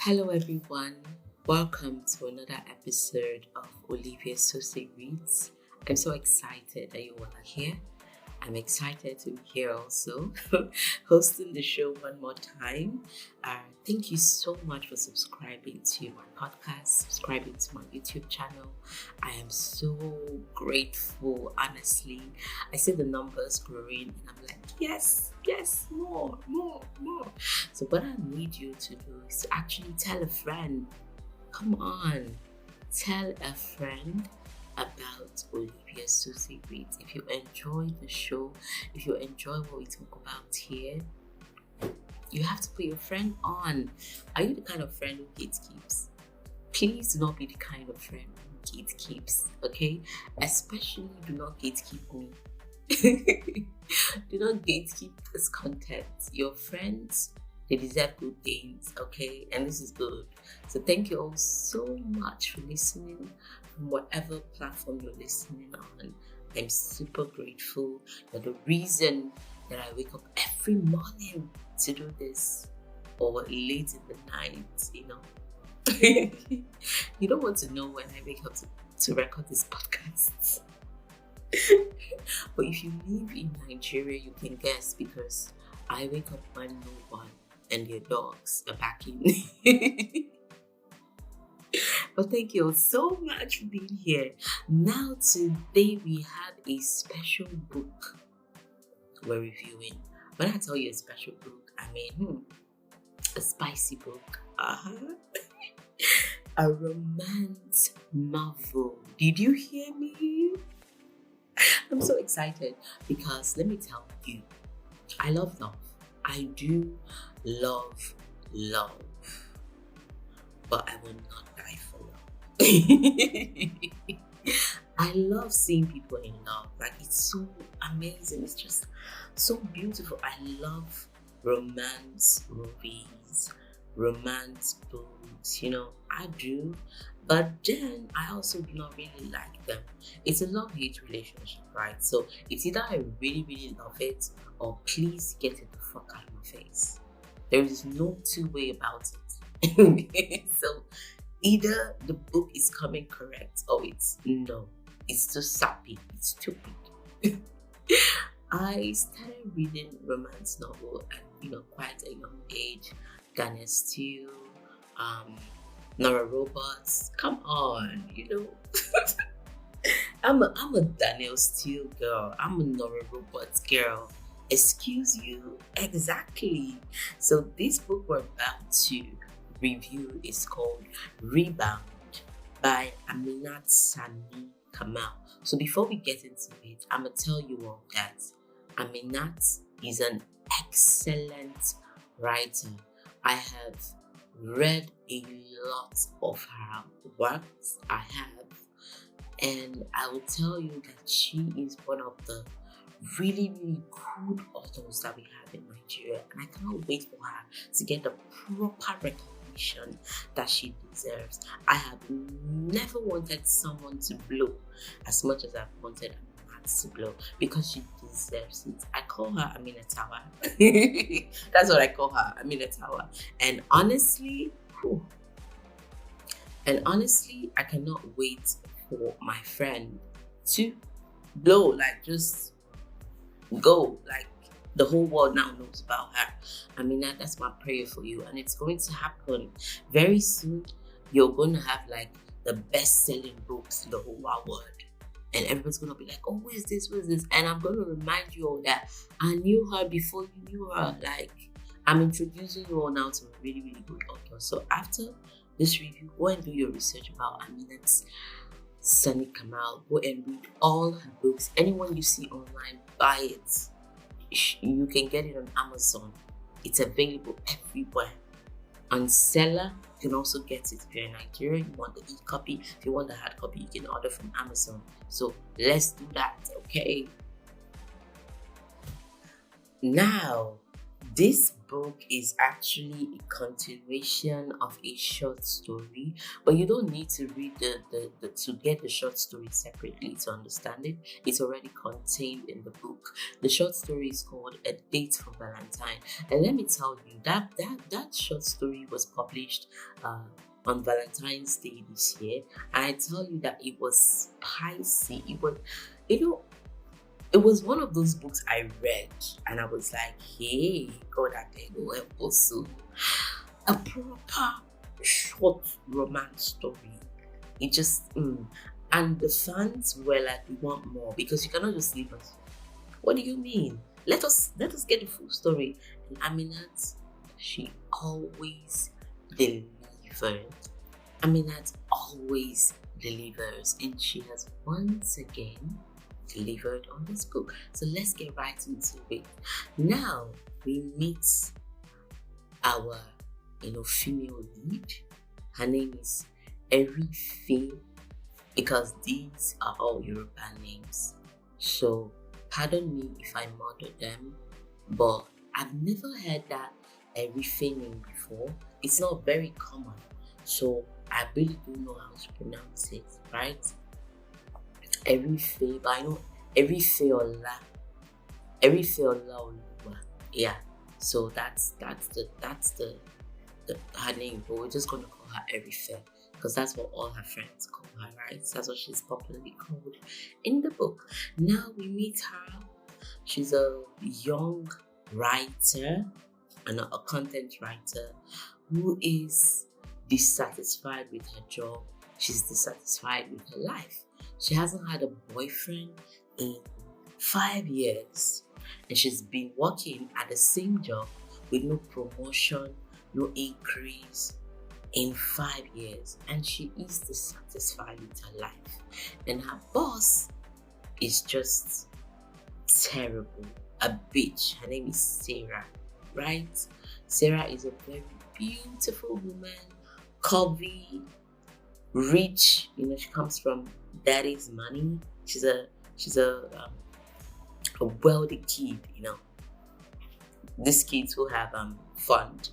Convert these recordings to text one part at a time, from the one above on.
Hello, everyone. Welcome to another episode of Olivia Sose Reads. I'm so excited that you all are here. I'm excited to be here also, hosting the show one more time. Thank you so much for subscribing to my podcast, subscribing to my YouTube channel. I am so grateful, honestly. I see the numbers growing and I'm like, yes, more. So what I need you to do is to actually tell a friend. Come on, tell a friend about Olivia Sose Reads. If you enjoy the show, if you enjoy what we talk about here, you have to put your friend on. Are you the kind of friend who gatekeeps? Please do not be the kind of friend who gatekeeps, okay? Especially do not gatekeep me. Do not gatekeep this content. Your friends, they deserve good things, okay? And this is good. So thank you all so much for listening from whatever platform you're listening on. I'm super grateful. You're the reason that I wake up every morning to do this, or late in the night, You don't want to know when I wake up to record this podcast. But if you live in Nigeria, you can guess because I wake up when no one and your dogs are backing. But thank you all so much for being here. Now today we have a special book we're reviewing. When I tell you a special book, I mean a spicy book. A romance novel. Did you hear me? I'm so excited because let me tell you, I love love. I do love love, but I will not die for love. I love seeing people in love. Like, it's so amazing. It's just so beautiful. I love romance movies, romance books, I do. But then I also do not really like them. It's a love-hate relationship, right? So it's either I really, really love it or please get it the fuck out of my face. There is no two way about it. So either the book is coming correct or it's no. It's too sappy. It's stupid. I started reading romance novel at quite a young age. Daniel Steele, Nora Roberts. Come on, I'm a Daniel Steele girl. I'm a Nora Roberts girl. Excuse you, exactly. So this book we're about to review is called Rebound by Aminat Sanni-Kamal. So before we get into it, I'm gonna tell you all that Aminat is an excellent writer. I have read a lot of her works. And I will tell you that she is one of the really, really good authors that we have in Nigeria. And I cannot wait for her to get the proper recognition that she deserves. I have never wanted someone to blow as much as I've wanted Aminat to blow because she deserves it. I call her Aminat-Kamal. That's what I call her, Aminat-Kamal. And honestly, I cannot wait for my friend to blow, like just go, like the whole world now knows about her. That's my prayer for you, and it's going to happen very soon. You're going to have like the best-selling books in the whole wide world, and everybody's going to be like, oh, who is this? And I'm going to remind you all that I knew her before you knew her. Like, I'm introducing you all now to a really, really good author. So after this review, go and do your research about Aminat Sanni-Kamal. Go and read all her books. Anyone you see online, buy it. You can get it on Amazon. It's available everywhere. On Seller, you can also get it. If you're in Nigeria, you want the e-copy. If you want the hard copy, you can order from Amazon. So let's do that, okay? Now, This book is actually a continuation of a short story, but you don't need to read the to get the short story separately to understand it. It's already contained in the book. The short story is called A Date for Valentine, and let me tell you that short story was published on Valentine's Day this year. And I tell you that it was spicy. It was, you know, it was one of those books I read and I was like, hey, God, I can go help also. A proper short romance story. It just, and the fans were like, we want more because you cannot just leave us. What do you mean? Let us get the full story. And Aminat, she always delivered. Aminat always delivers, and she has once again delivered on this book. So let's get right into it. Now we meet our female lead. Her name is Erife, because these are all Yoruba names. So pardon me if I murder them, but I've never heard that Erife name before. It's not very common. So I really don't know how to pronounce it, right? Erife, but I know Erife Ola Oluwa. Yeah. So that's the her name, but we're just gonna call her Erife because that's what all her friends call her, right? That's what she's popularly called in the book. Now we meet her. She's a young writer and a content writer who is dissatisfied with her job. She's dissatisfied with her life. She hasn't had a boyfriend in 5 years, and she's been working at the same job with no promotion, no increase in 5 years, and she is dissatisfied with her life. And her boss is just terrible, a bitch. Her name is Sarah, right? Sarah is a very beautiful woman, curvy, rich. She comes from daddy's money. She's a wealthy kid. These kids who have fund.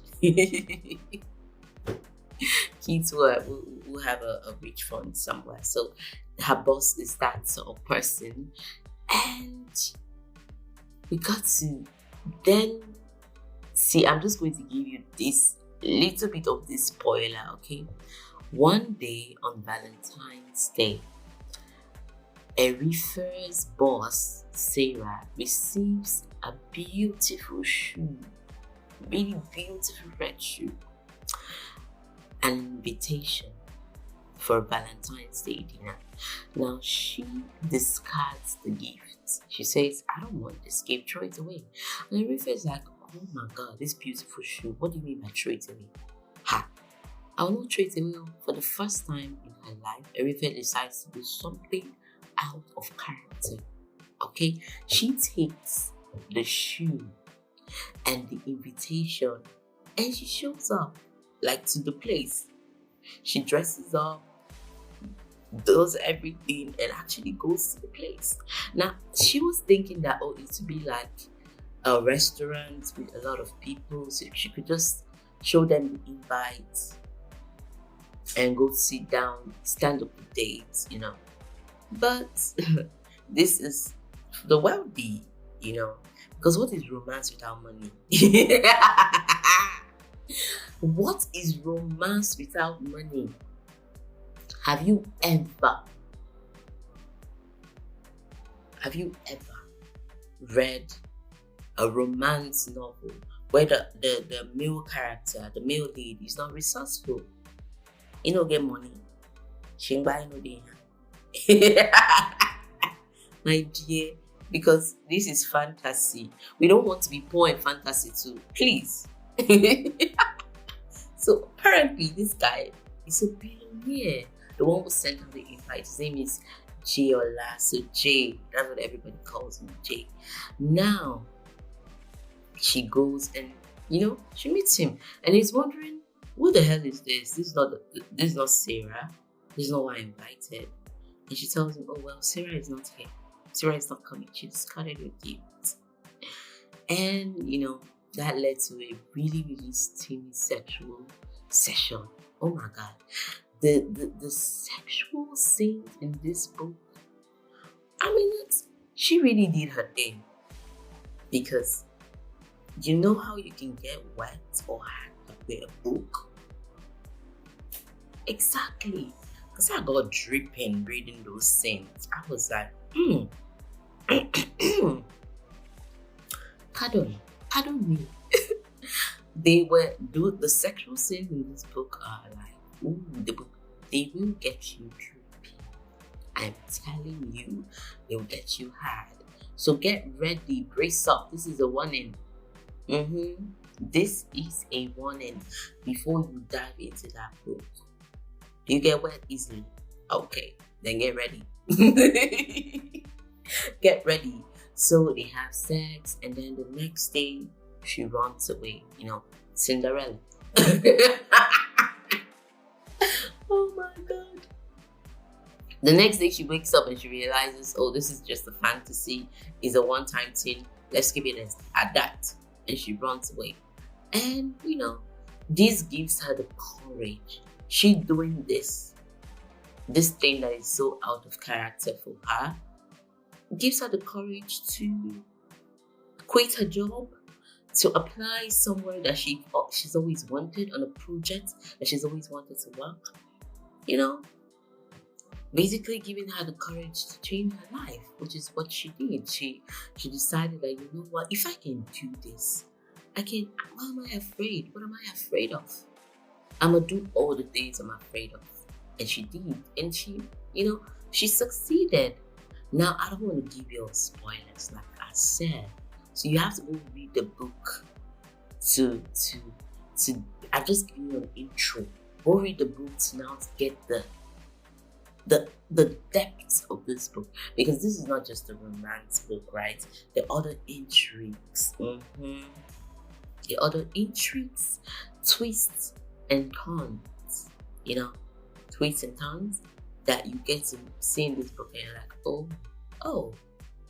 Kids who have a rich fund somewhere. So her boss is that sort of person, and we got to then see. I'm just going to give you this little bit of this spoiler, okay? One day on Valentine's Day, Erife's boss, Sarah, receives a beautiful shoe, really beautiful red shoe, an invitation for Valentine's Day dinner. Now she discards the gift. She says, I don't want this gift, throw it away. And Erife is like, oh my God, this beautiful shoe, what do you mean by throw it away? Ha! I will not throw it away. For the first time in her life, Erife decides to do something out of character. Okay? She takes the shoe and the invitation and she shows up to the place. She dresses up, does everything, and actually goes to the place. Now, she was thinking that, it would be like a restaurant with a lot of people, so she could just show them the invite and go sit down, stand up the dates, But this is the wealthy, because what is romance without money? What is romance without money? Have you ever read a romance novel where the male character, the male lead, is not resourceful? He no get money. Shingba no dey. My dear, because this is fantasy. We don't want to be poor in fantasy too. Please. So apparently this guy is a billionaire. The one who sent him the invite, his name is Ola. So Jay, that's what everybody calls him, Jay. Now she goes and she meets him, and he's wondering, who the hell is this? This is not Sarah. This is not why I invited. And she tells him, oh well, Sarah is not here. Sarah is not coming. She discarded your gift. And that led to a really, really steamy sexual session. Oh my God. The sexual scenes in this book, I mean, she really did her thing. Because you know how you can get wet or hot with a book? Exactly. Because I got dripping reading those scenes. I was like, pardon me. The sexual scenes in this book are like, they will get you dripping. I'm telling you, they will get you hard. So get ready, brace up. This is a warning. This is a warning before you dive into that book. Do you get wet easily? Okay, then get ready. Get ready. So they have sex, and then the next day she runs away. Cinderella. Oh my God. The next day she wakes up and she realizes, oh, this is just a fantasy. It's a one-time thing. Let's keep it at that. And she runs away. And, this gives her the courage. She's doing this thing that is so out of character for her. Gives her the courage to quit her job, to apply somewhere that she's always wanted, on a project that she's always wanted to work. Basically giving her the courage to change her life, which is what she did. She decided that, you know what, if I can do this, I can. Why am I afraid? What am I afraid of? I'm gonna do all the things I'm afraid of. And she did. And she succeeded. Now, I don't want to give you all spoilers, like I said. So you have to go read the book to I've just given you an intro. Go read the book to now get the depth of this book, because this is not just a romance book, right? The other intrigues, the other intrigues, twists and turns, twists and turns that you get to see in this book, and you're like, oh,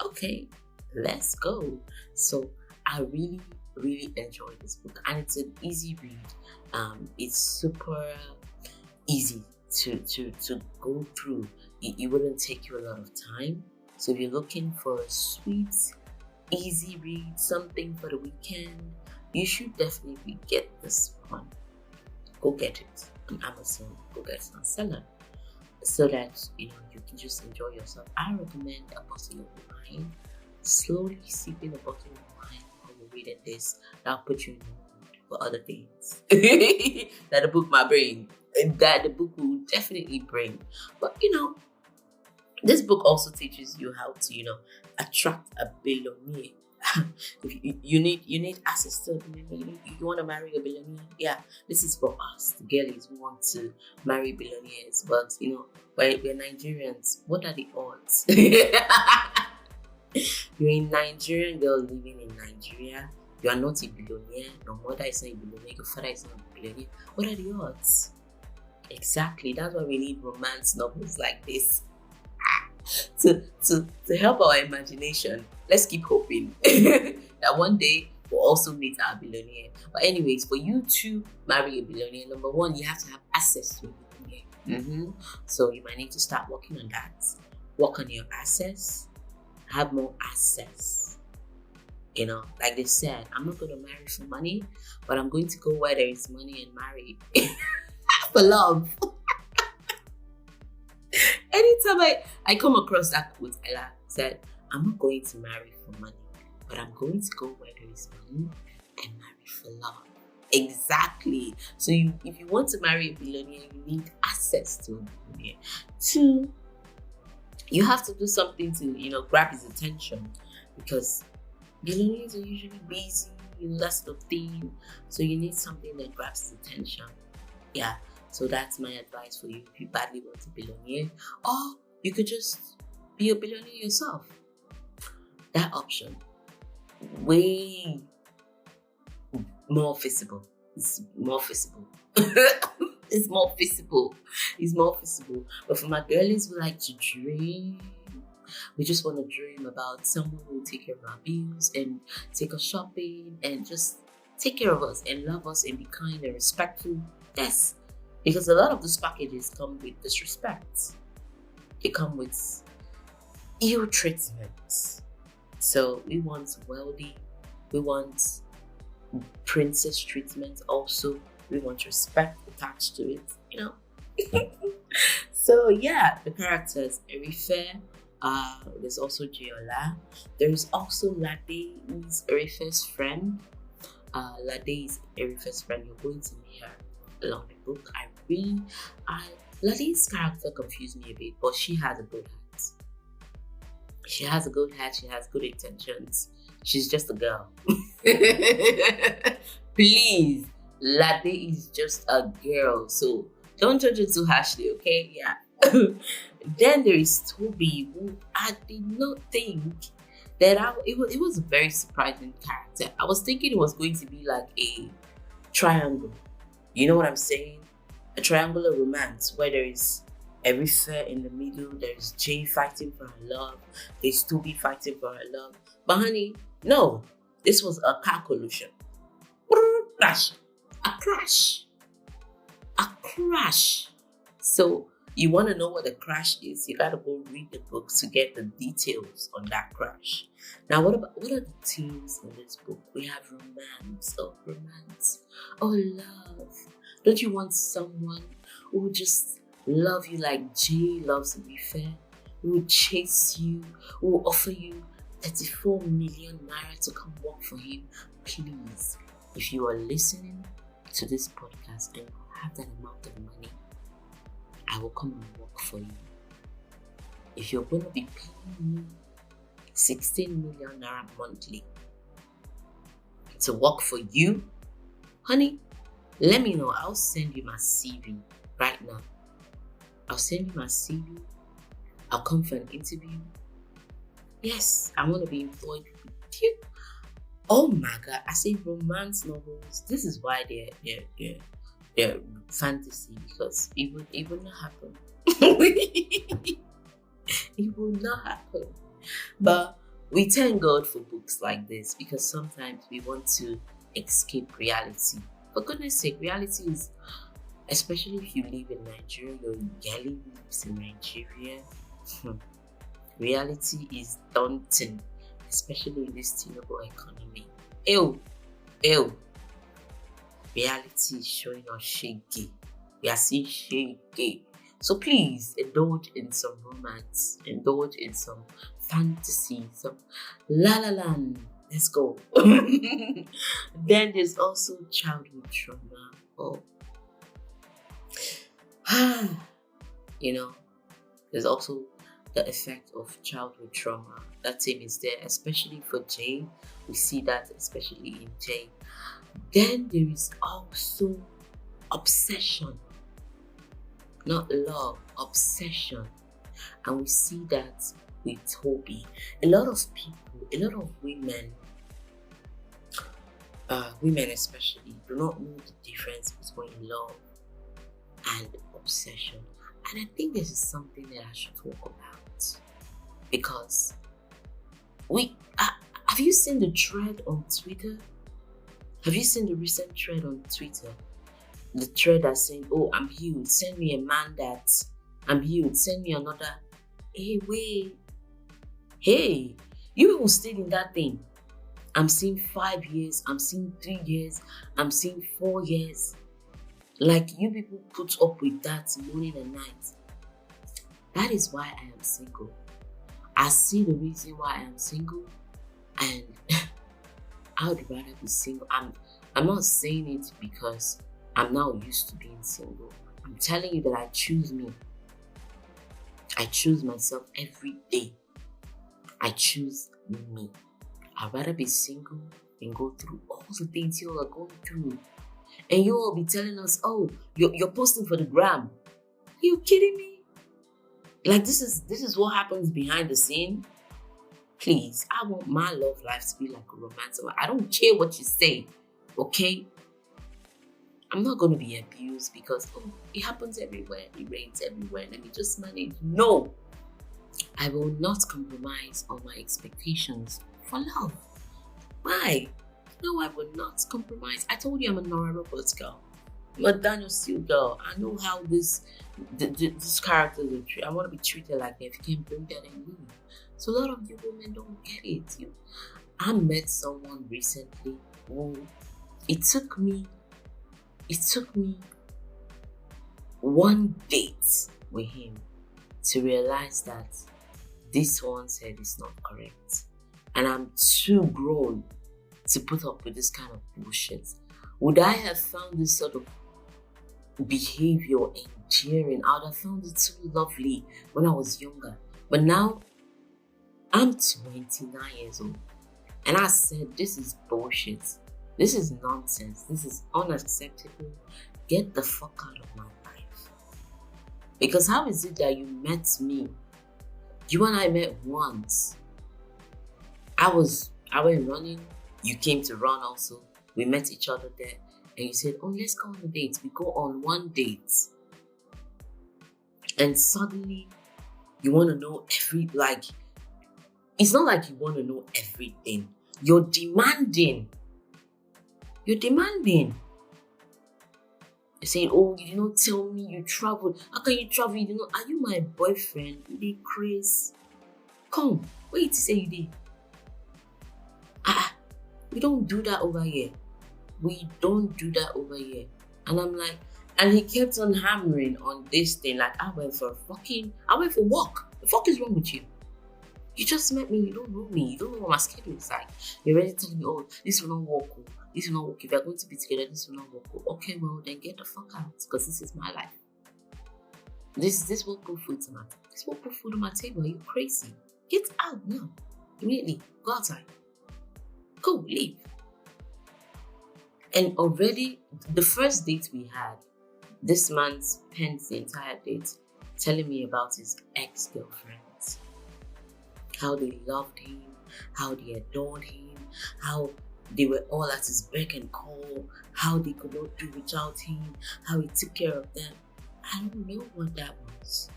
okay, let's go. So I really, really enjoyed this book, and it's an easy read. It's super easy to go through. It wouldn't take you a lot of time. So if you're looking for a sweet, easy read, something for the weekend, you should definitely get this one. Go get it on Amazon. Go get it on Seller, so that you can just enjoy yourself. I recommend a bottle of wine. Slowly sipping a bottle of wine while you're reading this. That'll put you in the mood for other things that the book might bring. That the book will definitely bring. But this book also teaches you how to attract a billionaire. you need access to a billionaire. You want to marry a billionaire? Yeah, this is for us, the girlies who want to marry billionaires. But we're Nigerians. What are the odds? You're a Nigerian girl living in Nigeria. You are not a billionaire. Your mother is not a billionaire. Your father is not a billionaire. What are the odds? Exactly. That's why we need romance novels like this to help our imagination. Let's keep hoping that one day we'll also meet our billionaire. But anyways, for you to marry a billionaire, number one, you have to have access to a billionaire. So you might need to start working on that. Work on your access. Have more access. Like they said, I'm not going to marry for money, but I'm going to go where there is money and marry for love. Anytime I come across that quote, Ella said, I'm not going to marry for money, but I'm going to go where there is money and marry for love. Exactly. So if you want to marry a billionaire, you need access to a billionaire. Two, you have to do something to grab his attention, because billionaires are usually busy, that's the thing. So you need something that grabs his attention. Yeah. So that's my advice for you if you badly want a billionaire. Or you could just be a billionaire yourself. That option, way more feasible. It's more feasible. It's more feasible. It's more feasible. But for my girlies who like to dream, we just want to dream about someone who will take care of our bills and take us shopping and just take care of us and love us and be kind and respectful. Yes, because a lot of those packages come with disrespect. They come with ill treatment. So we want wealthy, we want princess treatment also, we want respect attached to it, So yeah, the characters, Erife, there's also Jiola, there's also Lade, who's Erife's friend. Lade is Erife's friend. You're going to meet her along the book. Lade's character confused me a bit, but she has a good heart. She has a good heart, she has good intentions. She's just a girl. Please, Lade is just a girl, so don't judge it too harshly, okay? Yeah. Then there is Toby, who I did not think that it was a very surprising character. I was thinking it was going to be like a triangle. You know what I'm saying? A triangular romance where there is Erife in the middle, there's Jay fighting for her love, there's Toby fighting for her love. But honey, no, this was a car collision. Crash. A crash. A crash. So you want to know what a crash is, you gotta go read the book to get the details on that crash. Now, what are the themes in this book? We have romance. Oh, love. Don't you want someone who will just love you like Jay loves Erife? Who will chase you? Who will offer you 34 million naira to come work for him? Please, if you are listening to this podcast and you have that amount of money, I will come and work for you. If you're going to be paying me 16 million naira monthly to work for you, honey, let me know. I'll send you my CV right now. I'll send you my CV. I'll come for an interview. Yes, I want to be employed with you. Oh my God, I say romance novels. This is why they're fantasy, because it will not happen. It will not happen. But we thank God for books like this, because sometimes we want to escape reality. For goodness sake, reality is, especially if you live in Nigeria, your girlie lives in Nigeria. Reality is daunting, especially in this terrible economy. Ew. Reality is showing us shaky. We are seeing shaky. So please indulge in some romance, indulge in some fantasy, some la la land. Let's go. Then there's also childhood trauma. Oh, there's also the effect of childhood trauma. That theme is there, especially for Jay. We see that especially in Jay. Then there is also obsession. Not love, obsession. And we see that with Toby. A lot of people, a lot of women especially, do not know the difference between love and obsession. And I think this is something that I should talk about. Because have you seen the thread on Twitter? Have you seen the recent thread on Twitter? The thread that's saying, oh, I'm healed. Send me a man that I'm healed. Send me another. Hey, wait. Hey, you people stayed in that thing. I'm seeing 5 years. I'm seeing 3 years. I'm seeing 4 years. Like, you people put up with that morning and night. That is why I am single. I see the reason why I am single. And I would rather be single. I'm not saying it because I'm now used to being single. I'm telling you that I choose me. I choose myself every day. I choose me. I'd rather be single and go through all the things you all are going through. And you all be telling us, oh, you're posting for the gram. Are you kidding me? Like, this is what happens behind the scene. Please, I want my love life to be like a romance. I don't care what you say, okay? I'm not going to be abused because, oh, it happens everywhere. It rains everywhere. Let me just manage. No. I will not compromise on my expectations for love. Why? No, I will not compromise. I told you I'm a Nora Roberts girl. I'm a Daniel Steele girl. I know how this characters are treated. I want to be treated like that. If you can't bring that in me. So a lot of you women don't get it. I met someone recently who it took me one date with him to realize that this one said is not correct. And I'm too grown to put up with this kind of bullshit. Would I have found this sort of behavior endearing? I would have found it so lovely when I was younger. But now, I'm 29 years old. And I said, this is bullshit. This is nonsense. This is unacceptable. Get the fuck out of my life. Because how is it that you met me? You and I met once. I went running. You came to run also. We met each other there. And you said, oh, let's go on a date. We go on one date. And suddenly, you want to know it's not like you want to know everything. You're demanding. You're saying, oh, you did not tell me you traveled. How can you travel? You did not. Are you my boyfriend? You did crazy. Come, wait to say you did. We don't do that over here. And I'm like, and he kept on hammering on this thing. Like, I went for walk. The fuck is wrong with you? You just met me, you don't know me, you don't know what my schedule is like. You're already telling me, oh, this will not work. This will not work. If we're going to be together, this will not work. Okay, well, then get the fuck out, because this is my life. This will put food on my table. This will put food on my table. Are you crazy? Get out now. Immediately. Go outside. Go, leave. And already, the first date we had, this man spent the entire date telling me about his ex-girlfriends. How they loved him, how they adored him, how they were all at his beck and call, how they could not do without him, how he took care of them. I don't know what that was.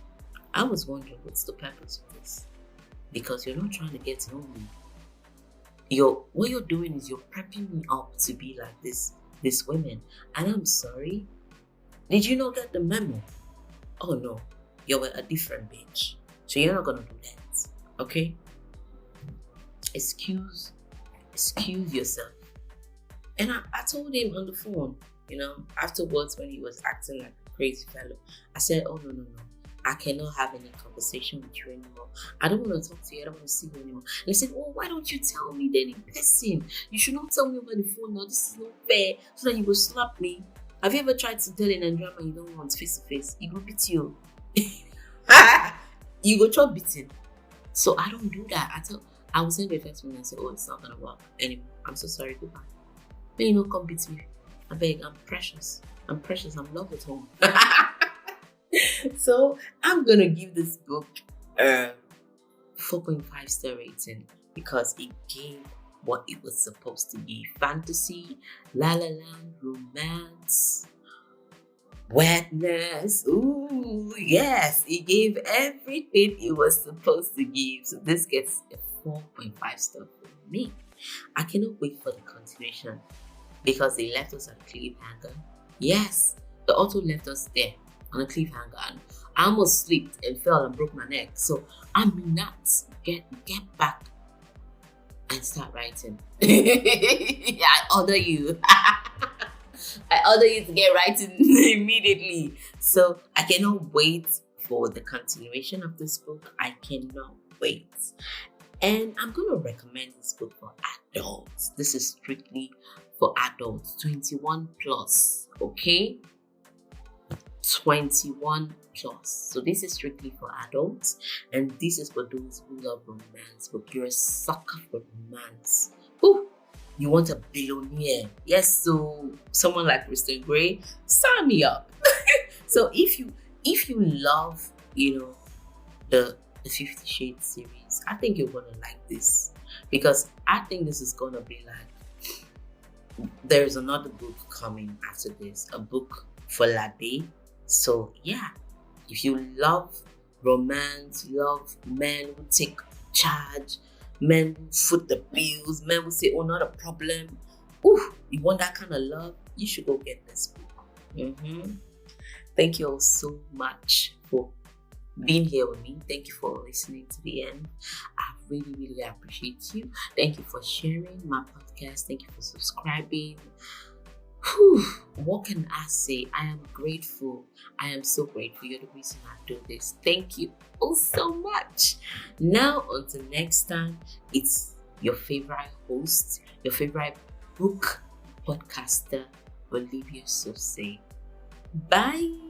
I was wondering, what's the purpose of this? Because you're not trying to get to know me. What you're doing is you're prepping me up to be like this women. And I'm sorry. Did you not get the memo? Oh no, you're a different bitch. So you're not gonna do that. Okay? Excuse yourself. And I told him on the phone, afterwards when he was acting like a crazy fellow, I said, oh no. I cannot have any conversation with you anymore. I don't want to talk to you. I don't want to see you anymore. And he said, oh, why don't you tell me then in person? You should not tell me over the phone now. This is not fair. So that you will slap me. Have you ever tried to tell an Nigerian man you don't want face to face? He will beat you. You go try beating. So I don't do that. I will send you a text and say, oh, it's not going to work anymore. I'm so sorry. Goodbye. Then come beat me. I beg, I'm precious. I'm loved at home. So I'm gonna give this book 4.5 star rating because it gave what it was supposed to be: fantasy, la la land, romance, wetness. Ooh, yes, it gave everything it was supposed to give. So this gets a 4.5 star for me. I cannot wait for the continuation because they left us at a cliffhanger. Yes, the author left us there on a cliffhanger, and I almost slipped and fell and broke my neck. So Aminat, get back and start writing. I order you. I order you to get writing immediately. So I cannot wait for the continuation of this book. I cannot wait. And I'm going to recommend this book for adults. This is strictly for adults, 21 plus, okay? 21 plus. So this is strictly for adults, and this is for those who love romance, but you're a sucker for romance. Ooh, you want a billionaire. Yes, so someone like Mr. Gray, sign me up. So if you love, the 50 Shades series, I think you're gonna like this, because I think this is gonna be like, there's another book coming after this, a book for Lade. So yeah, if you love romance, love men who take charge, men who foot the bills, men who say, oh, not a problem, You want that kind of love? You should go get this book. Thank you all so much for being here with me. Thank you for listening to the end. I really, really appreciate you. Thank you for sharing my podcast. Thank you for subscribing. What can I say? I am grateful. I am so grateful. You're the reason I do this. Thank you all so much. Now, until next time, it's your favorite host, your favorite book podcaster, Olivia Sose. Bye.